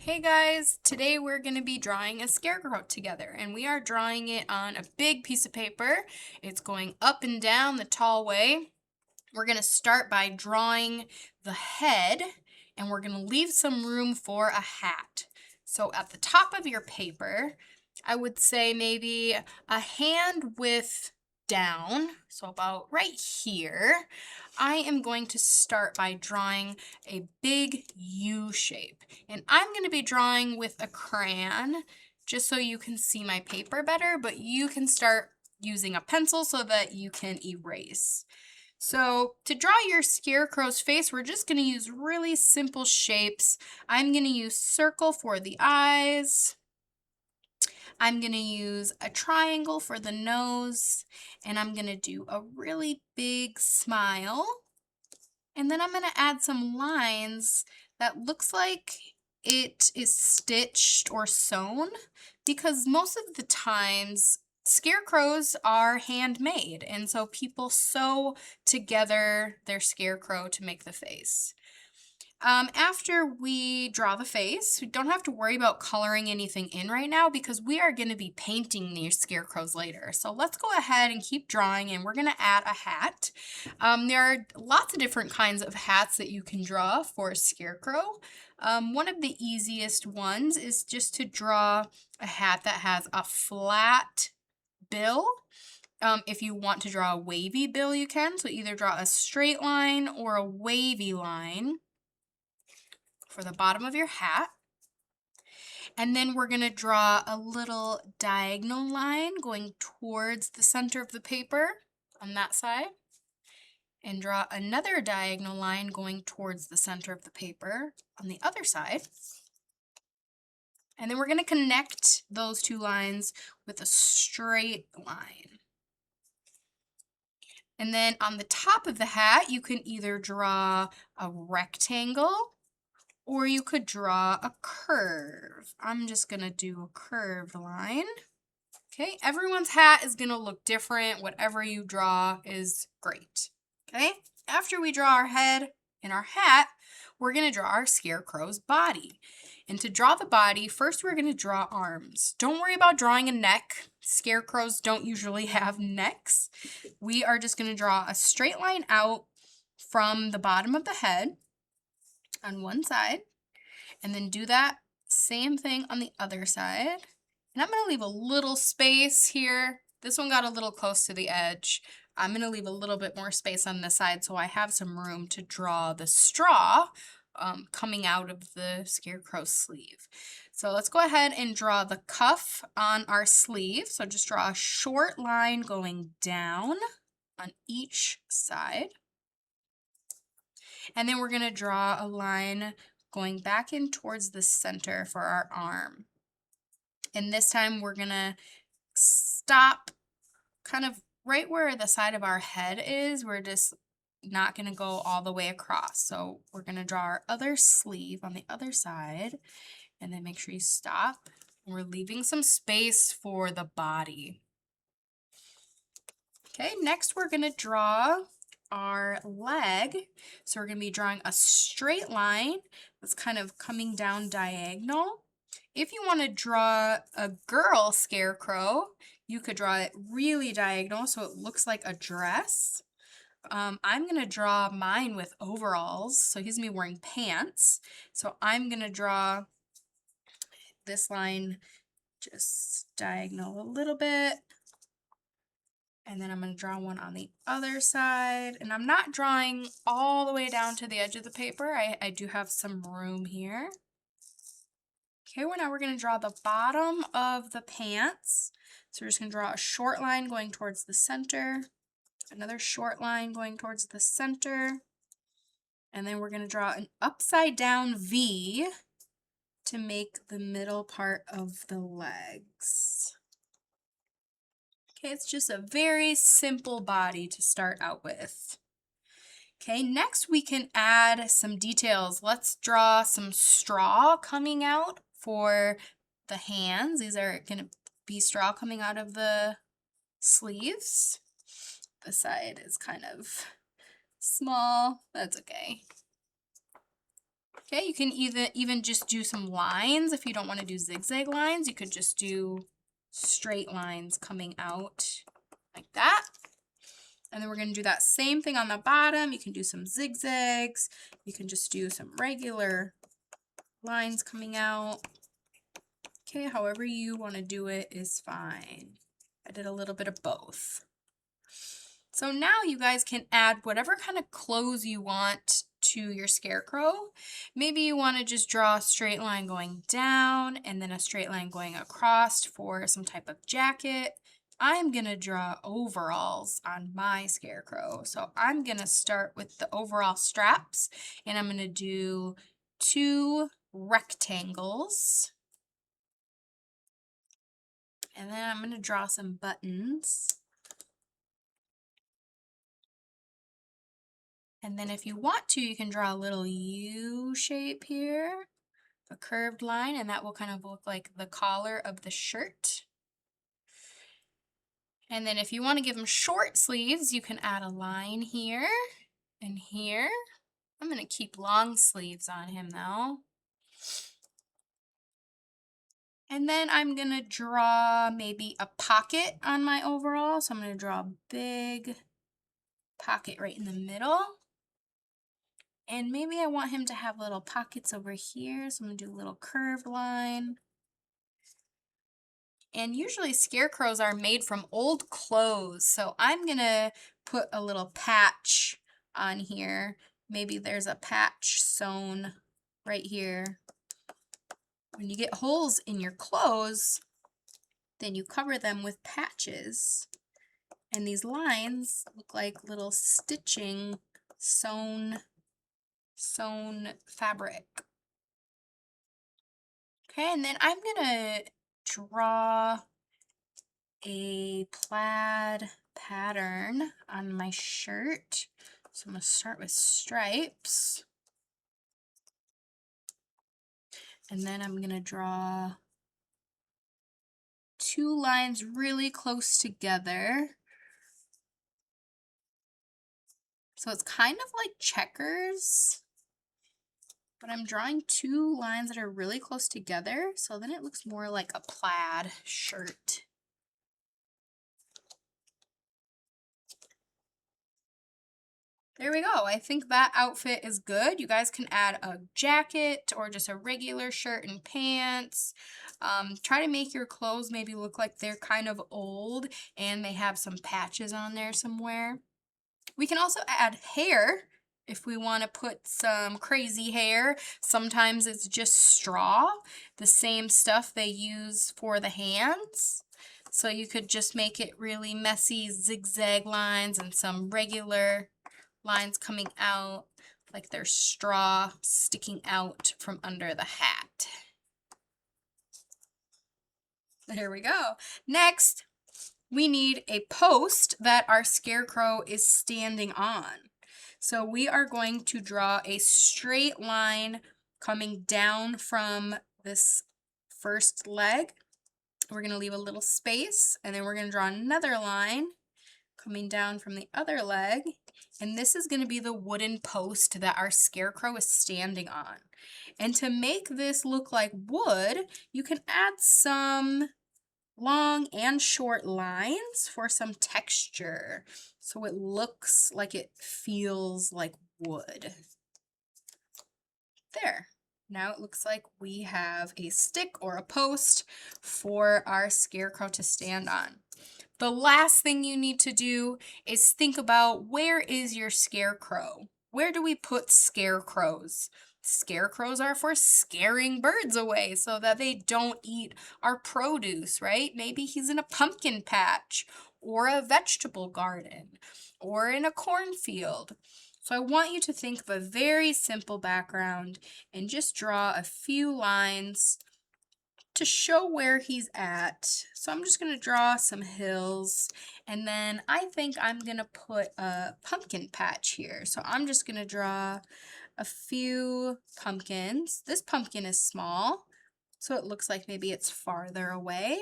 Hey guys, today we're going to be drawing a scarecrow together, and we are drawing it on a big piece of paper. It's going up and down the tall way. We're going to start by drawing the head, and we're going to leave some room for a hat. So at the top of your paper, I would say maybe a hand width down, so about right here. I am going to start by drawing a big U shape, and I'm going to be drawing with a crayon just so you can see my paper better, but you can start using a pencil so that you can erase. So to draw your scarecrow's face, we're just going to use really simple shapes. I'm going to use circle for the eyes. I'm going to use a triangle for the nose, and I'm going to do a really big smile. And then I'm going to add some lines that looks like it is stitched or sewn, because most of the times scarecrows are handmade, and so people sew together their scarecrow to make the face. After we draw the face, we don't have to worry about coloring anything in right now because we are going to be painting these scarecrows later. So let's go ahead and keep drawing, and we're going to add a hat. There are lots of different kinds of hats that you can draw for a scarecrow. One of the easiest ones is just to draw a hat that has a flat bill. If you want to draw a wavy bill, you can. So either draw a straight line or a wavy line for the bottom of your hat. And then we're going to draw a little diagonal line going towards the center of the paper on that side, and draw another diagonal line going towards the center of the paper on the other side. And then we're going to connect those two lines with a straight line. And then on the top of the hat, you can either draw a rectangle or you could draw a curve. I'm just going to do a curved line. Okay, everyone's hat is going to look different. Whatever you draw is great. Okay, after we draw our head and our hat, we're going to draw our scarecrow's body. And to draw the body, first we're going to draw arms. Don't worry about drawing a neck. Scarecrows don't usually have necks. We are just going to draw a straight line out from the bottom of the head on one side, and then do that same thing on the other side. And I'm going to leave a little space here. This one got a little close to the edge. I'm going to leave a little bit more space on this side so I have some room to draw the straw coming out of the scarecrow sleeve. So let's go ahead and draw the cuff on our sleeve. So just draw a short line going down on each side. And then we're going to draw a line going back in towards the center for our arm. And this time we're going to stop kind of right where the side of our head is. We're just not going to go all the way across. So we're going to draw our other sleeve on the other side, and then make sure you stop. We're leaving some space for the body. Okay, next we're going to draw our leg. So we're going to be drawing a straight line that's kind of coming down diagonal. If you want to draw a girl scarecrow, you could draw it really diagonal so it looks like a dress. I'm going to draw mine with overalls, so he's going to be wearing pants. So I'm going to draw this line just diagonal a little bit. And then I'm going to draw one on the other side. And I'm not drawing all the way down to the edge of the paper. I do have some room here. Okay, well now we're going to draw the bottom of the pants. So we're just going to draw a short line going towards the center. Another short line going towards the center. And then we're going to draw an upside down V to make the middle part of the legs. Okay, it's just a very simple body to start out with. Okay, next we can add some details. Let's draw some straw coming out for the hands. These are going to be straw coming out of the sleeves. The side is kind of small. That's okay. Okay, you can even just do some lines. If you don't want to do zigzag lines, you could just do straight lines coming out like that. And then we're going to do that same thing on the bottom. You can do some zigzags. You can just do some regular lines coming out. Okay, however you want to do it is fine. I did a little bit of both. So now you guys can add whatever kind of clothes you want to your scarecrow. Maybe you want to just draw a straight line going down and then a straight line going across for some type of jacket. I'm going to draw overalls on my scarecrow. So I'm going to start with the overall straps and I'm going to do 2 rectangles. And then I'm going to draw some buttons. And then if you want to, you can draw a little U shape here, a curved line, and that will kind of look like the collar of the shirt. And then if you want to give them short sleeves, you can add a line here and here. I'm going to keep long sleeves on him though. And then I'm going to draw maybe a pocket on my overall. So I'm going to draw a big pocket right in the middle. And maybe I want him to have little pockets over here, so I'm going to do a little curved line. And usually scarecrows are made from old clothes, so I'm going to put a little patch on here. Maybe there's a patch sewn right here. When you get holes in your clothes, then you cover them with patches. And these lines look like little stitching sewn fabric. Okay, and then I'm gonna draw a plaid pattern on my shirt. So I'm gonna start with stripes. And then I'm gonna draw 2 lines really close together. So it's kind of like checkers. But I'm drawing 2 lines that are really close together, so then it looks more like a plaid shirt. There we go. I think that outfit is good. You guys can add a jacket or just a regular shirt and pants. Try to make your clothes maybe look like they're kind of old and they have some patches on there somewhere. We can also add hair if we want to put some crazy hair. Sometimes it's just straw, the same stuff they use for the hands. So you could just make it really messy zigzag lines and some regular lines coming out like there's straw sticking out from under the hat. There we go. Next, we need a post that our scarecrow is standing on. So we are going to draw a straight line coming down from this first leg. We're going to leave a little space, and then we're going to draw another line coming down from the other leg. And this is going to be the wooden post that our scarecrow is standing on. And to make this look like wood, you can add some long and short lines for some texture, so it looks like it feels like wood. There. Now it looks like we have a stick or a post for our scarecrow to stand on. The last thing you need to do is think about, where is your scarecrow? Where do we put scarecrows? Scarecrows are for scaring birds away so that they don't eat our produce, right? Maybe he's in a pumpkin patch or a vegetable garden or in a cornfield. So I want you to think of a very simple background and just draw a few lines to show where he's at. So I'm just going to draw some hills, and then I think I'm going to put a pumpkin patch here. So I'm just going to draw a few pumpkins. This pumpkin is small, so it looks like maybe it's farther away.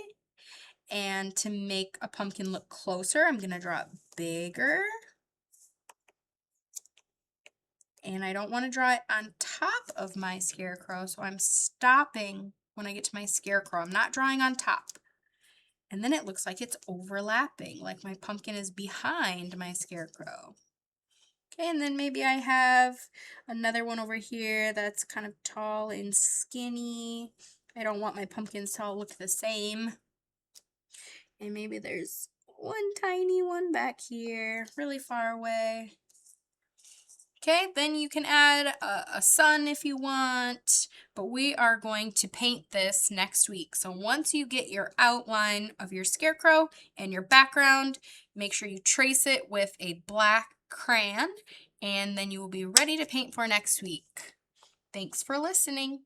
And to make a pumpkin look closer, I'm going to draw it bigger. And I don't want to draw it on top of my scarecrow, so I'm stopping when I get to my scarecrow. I'm not drawing on top. And then it looks like it's overlapping, like my pumpkin is behind my scarecrow. Okay, and then maybe I have another one over here that's kind of tall and skinny. I don't want my pumpkins to all look the same. And maybe there's one tiny one back here, really far away. Okay, then you can add a sun if you want, but we are going to paint this next week. So once you get your outline of your scarecrow and your background, make sure you trace it with a black crayon, and then you will be ready to paint for next week. Thanks for listening.